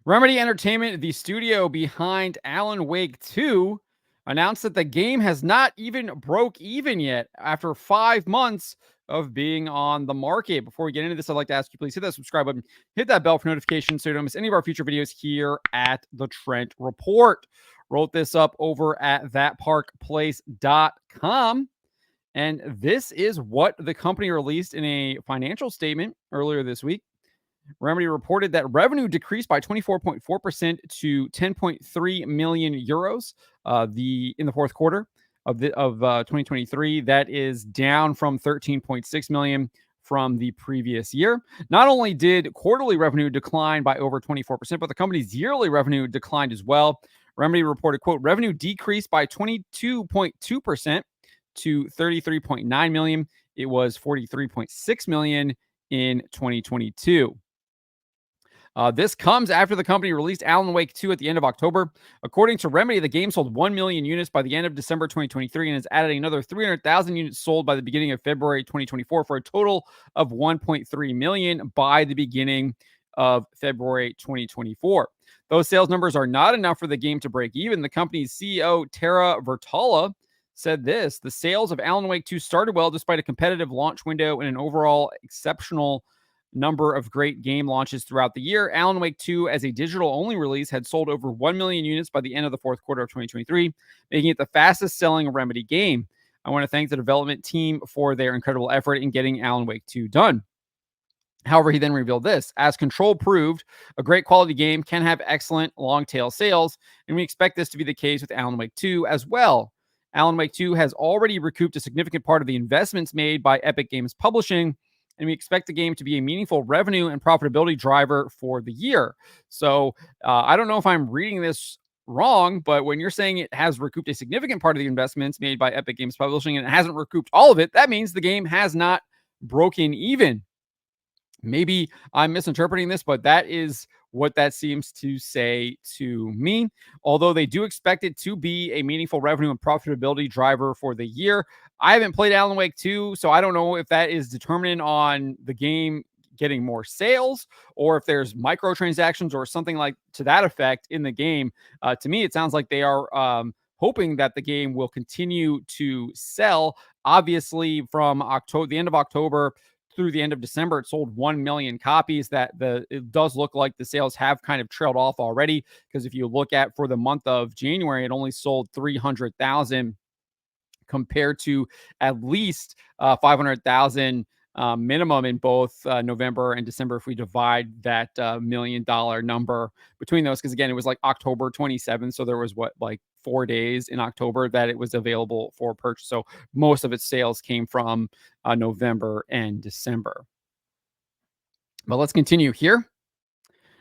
Remedy Entertainment, the studio behind Alan Wake 2, announced that the game has not even broke even yet after 5 months of being on the market. Before we get into this, I'd like to ask you please hit that subscribe button, hit that bell for notifications so you don't miss any of our future videos here at the Trent Report. Wrote this up over at thatparkplace.com. And this is what the company released in a financial statement earlier this week. Remedy reported that revenue decreased by 24.4% to 10.3 million euros in the fourth quarter of 2023. That is down from 13.6 million from the previous year. Not only did quarterly revenue decline by over 24%, but the company's yearly revenue declined as well. Remedy reported, quote, revenue decreased by 22.2% to 33.9 million. It was 43.6 million in 2022. This comes after the company released Alan Wake 2 at the end of October. According to Remedy, the game sold 1 million units by the end of December 2023 and has added another 300,000 units sold by the beginning of February 2024 for a total of 1.3 million by the beginning of February 2024. Those sales numbers are not enough for the game to break even. The company's CEO, Tara Vertala, said this: the sales of Alan Wake 2 started well despite a competitive launch window and an overall exceptional number of great game launches throughout the year. Alan Wake 2, as a digital-only release, had sold over 1 million units by the end of the fourth quarter of 2023, making it the fastest-selling Remedy game. I want to thank the development team for their incredible effort in getting Alan Wake 2 done. However, he then revealed this: as Control proved, a great quality game can have excellent long-tail sales, and we expect this to be the case with Alan Wake 2 as well. Alan Wake 2 has already recouped a significant part of the investments made by Epic Games Publishing, and we expect the game to be a meaningful revenue and profitability driver for the year. So I don't know if I'm reading this wrong, but when you're saying it has recouped a significant part of the investments made by Epic Games Publishing and it hasn't recouped all of it, that means the game has not broken even. Maybe I'm misinterpreting this, but that is what that seems to say to me. Although they do expect it to be a meaningful revenue and profitability driver for the year. I haven't played Alan Wake 2, so I don't know if that is determinant on the game getting more sales or if there's microtransactions or something like to that effect in the game. To me, it sounds like they are hoping that the game will continue to sell. Obviously, from the end of October through the end of December, it sold 1 million copies. It does look like the sales have kind of trailed off already, because if you look at for the month of January, it only sold 300,000 compared to at least 500,000 minimum in both November and December if we divide that $1 million number between those, because again, it was like October 27th, so there was like 4 days in October that it was available for purchase. So most of its sales came from November and December. But let's continue here.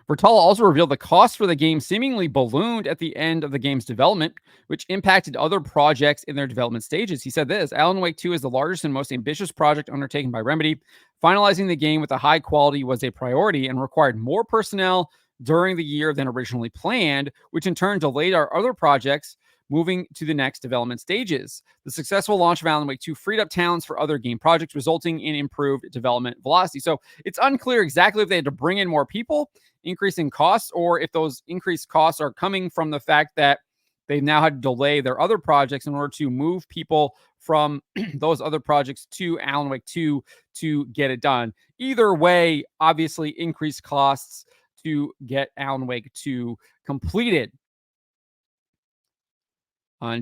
Vertala also revealed the cost for the game seemingly ballooned at the end of the game's development, which impacted other projects in their development stages. He said this: Alan Wake 2 is the largest and most ambitious project undertaken by Remedy. Finalizing the game with a high quality was a priority and required more personnel during the year than originally planned, which in turn delayed our other projects moving to the next development stages. The successful launch of Alan Wake 2 freed up talents for other game projects, resulting in improved development velocity. So it's unclear exactly if they had to bring in more people, increasing costs, or if those increased costs are coming from the fact that they've now had to delay their other projects in order to move people from those other projects to Alan Wake 2 to get it done. Either way, obviously increased costs to get Alan Wake 2 completed.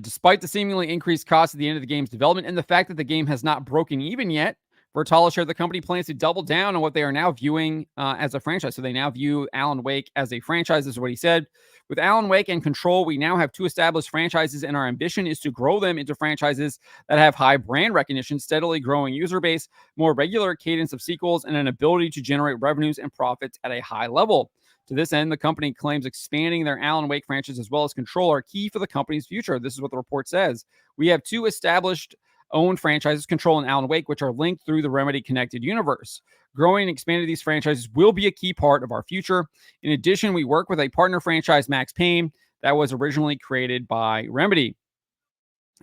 Despite the seemingly increased cost at the end of the game's development and the fact that the game has not broken even yet, Vertala shared the company plans to double down on what they are now viewing as a franchise. So they now view Alan Wake as a franchise. This is what he said. With Alan Wake and Control, we now have 2 established franchises, and our ambition is to grow them into franchises that have high brand recognition, steadily growing user base, more regular cadence of sequels, and an ability to generate revenues and profits at a high level. To this end, the company claims expanding their Alan Wake franchise as well as Control are key for the company's future. This is what the report says. We have 2 established owned franchises, Control and Alan Wake, which are linked through the Remedy connected universe. Growing and expanding these franchises will be a key part of our future. In addition, we work with a partner franchise, Max Payne, that was originally created by Remedy.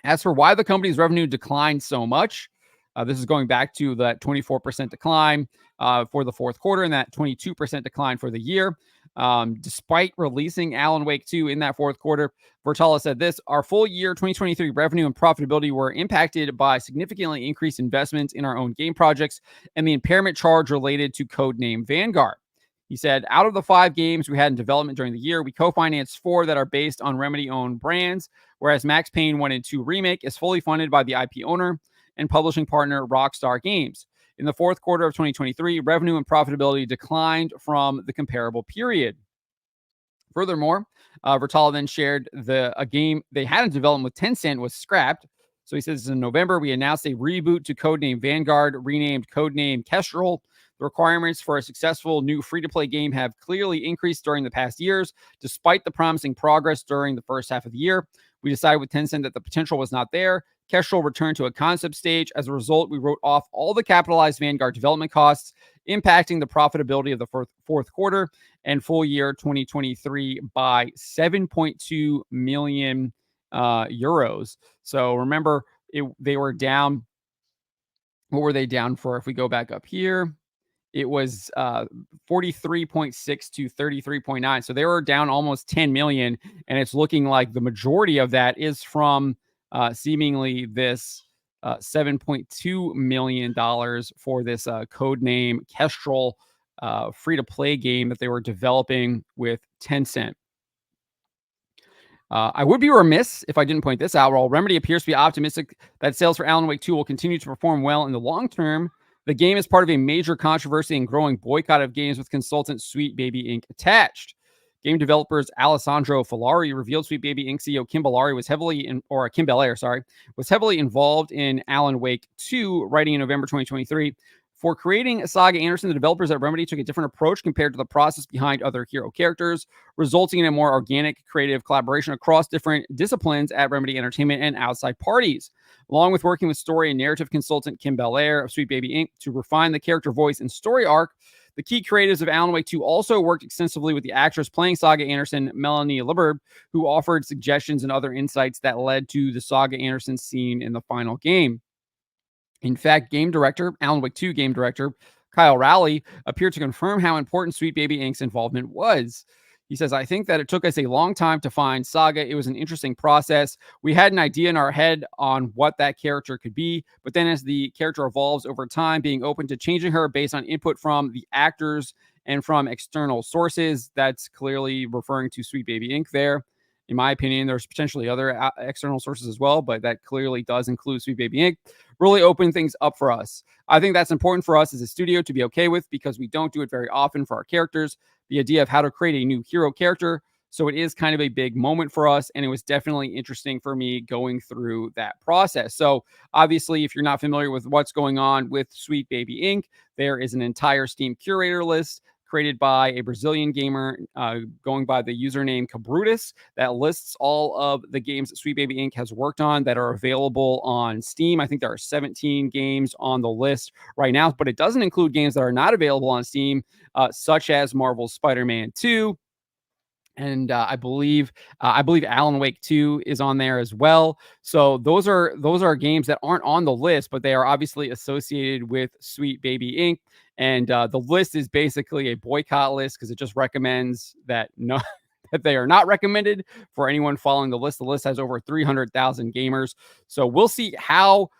As for why the company's revenue declined so much, this is going back to that 24% decline for the fourth quarter and that 22% decline for the year. Despite releasing Alan Wake 2 in that fourth quarter, Vertala said this: our full year 2023 revenue and profitability were impacted by significantly increased investments in our own game projects and the impairment charge related to Codename Vanguard. He said, out of the 5 games we had in development during the year, we co-financed 4 that are based on Remedy-owned brands, whereas Max Payne 1 and 2 Remake is fully funded by the IP owner and publishing partner Rockstar Games. In the fourth quarter of 2023, revenue and profitability declined from the comparable period. Furthermore, Vertala then shared a game they had in development with Tencent was scrapped. So he says in November, we announced a reboot to Codename Vanguard, renamed Codename Kestrel. The requirements for a successful new free-to-play game have clearly increased during the past years. Despite the promising progress during the first half of the year, we decided with Tencent that the potential was not there. Kestrel returned to a concept stage. As a result, we wrote off all the capitalized Vanguard development costs, impacting the profitability of the fourth quarter and full year 2023 by 7.2 million euros. So remember, they were down. What were they down for? If we go back up here, it was 43.6 to 33.9. So they were down almost 10 million. And it's looking like the majority of that is from seemingly this $7.2 million for this Codename Kestrel free-to-play game that they were developing with Tencent. I would be remiss if I didn't point this out. While Remedy appears to be optimistic that sales for Alan Wake 2 will continue to perform well in the long term, the game is part of a major controversy and growing boycott of games with consultant Sweet Baby Inc. attached. Game developers Alessandro Filari revealed Sweet Baby Inc. CEO Kim Bellare was heavily involved in Alan Wake 2, writing in November 2023. For creating Saga Anderson, the developers at Remedy took a different approach compared to the process behind other hero characters, resulting in a more organic creative collaboration across different disciplines at Remedy Entertainment and outside parties. Along with working with story and narrative consultant Kim Bellare of Sweet Baby Inc. to refine the character voice and story arc, the key creatives of Alan Wake 2 also worked extensively with the actress playing Saga Anderson, Melanie Liburd, who offered suggestions and other insights that led to the Saga Anderson scene in the final game. In fact, Alan Wake 2 game director, Kyle Rowley, appeared to confirm how important Sweet Baby Inc.'s involvement was. He says, I think that it took us a long time to find Saga. It was an interesting process. We had an idea in our head on what that character could be, but then as the character evolves over time, being open to changing her based on input from the actors and from external sources, that's clearly referring to Sweet Baby Inc. there. In my opinion, there's potentially other external sources as well, but that clearly does include Sweet Baby Inc. Really open things up for us. I think that's important for us as a studio to be okay with because we don't do it very often for our characters. The idea of how to create a new hero character. So it is kind of a big moment for us. And it was definitely interesting for me going through that process. So obviously, if you're not familiar with what's going on with Sweet Baby Inc., there is an entire Steam curator list created by a Brazilian gamer going by the username Cabrutus that lists all of the games that Sweet Baby Inc. has worked on that are available on Steam. I think there are 17 games on the list right now, but it doesn't include games that are not available on Steam, such as Marvel's Spider-Man 2. And I believe Alan Wake 2 is on there as well. So those are games that aren't on the list, but they are obviously associated with Sweet Baby Inc. And the list is basically a boycott list because it just recommends that that they are not recommended for anyone following the list. The list has over 300,000 gamers. So we'll see how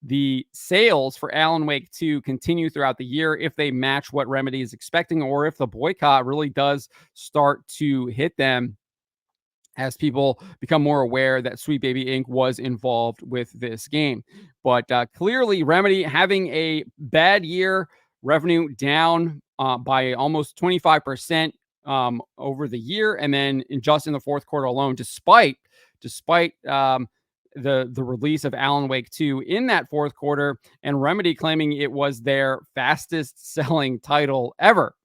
the sales for Alan Wake 2 continue throughout the year, if they match what Remedy is expecting, or if the boycott really does start to hit them as people become more aware that Sweet Baby Inc. was involved with this game. But clearly, Remedy having a bad year, revenue down by almost 25% over the year, and then just in the fourth quarter alone, despite the release of Alan Wake 2 in that fourth quarter, and Remedy claiming it was their fastest selling title ever.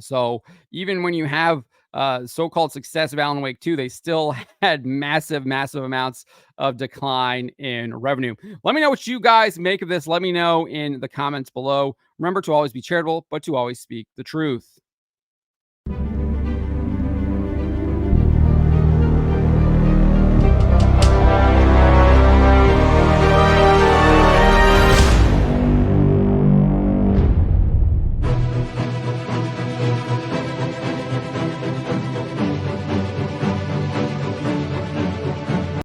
So even when you have so-called success of Alan Wake 2, they still had massive amounts of decline in revenue. Let me know what you guys make of this. Let me know in the comments below. Remember to always be charitable, but to always speak the truth.